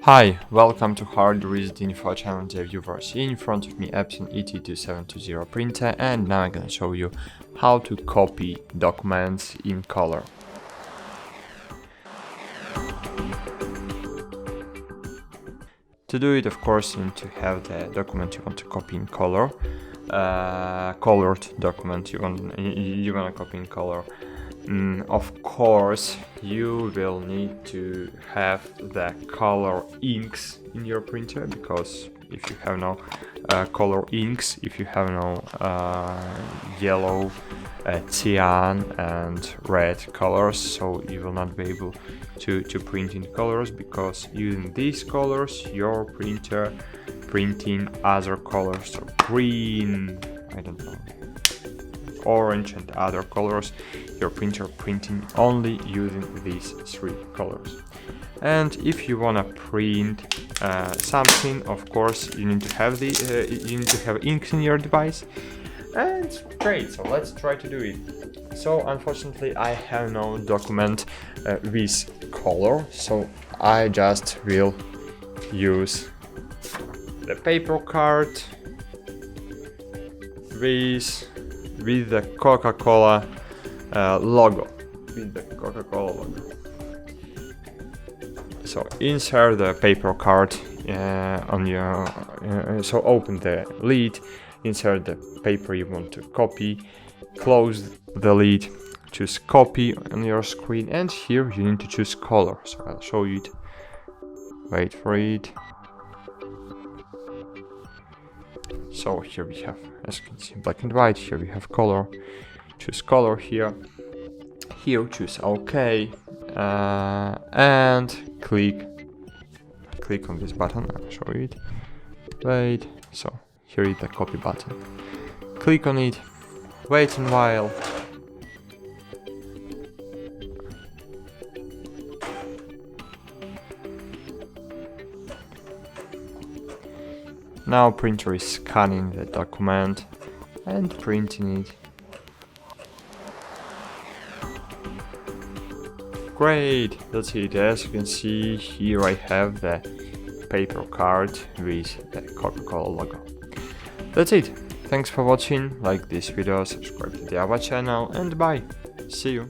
Hi, welcome to HardReset.Info channel dear viewers. In front of me Epson ET2720 printer, and now I'm gonna show you how to copy documents in color. To do it, of course, you need to have the document you want to copy in color, colored document you wanna copy in color. Of course, you will need to have the color inks in your printer, because if you have no color inks, if you have no yellow, cyan and red colors, so you will not be able to print in colors, because using these colors your printer printing other colors, so green, I don't know, orange and other colors, your printer printing only using these three colors. And if you wanna print something, of course you need to have inks in your device, and it's great. So let's try to do it. So unfortunately I have no document with color, so I just will use the paper card with the Coca-Cola logo. So insert the paper card on your. So open the lid, insert the paper you want to copy, close the lid, choose copy on your screen, and here you need to choose color. So I'll show you it. Wait for it. So here we have, as you can see, black and white. Here we have color. Choose color here. Here choose OK, and click on this button. I'll show you it. Wait. So here is the copy button. Click on it. Wait a while. Now printer is scanning the document and printing it. Great, that's it. As you can see, here I have the paper card with the Coca-Cola logo. That's it. Thanks for watching. Like this video, subscribe to the other channel, and bye. See you.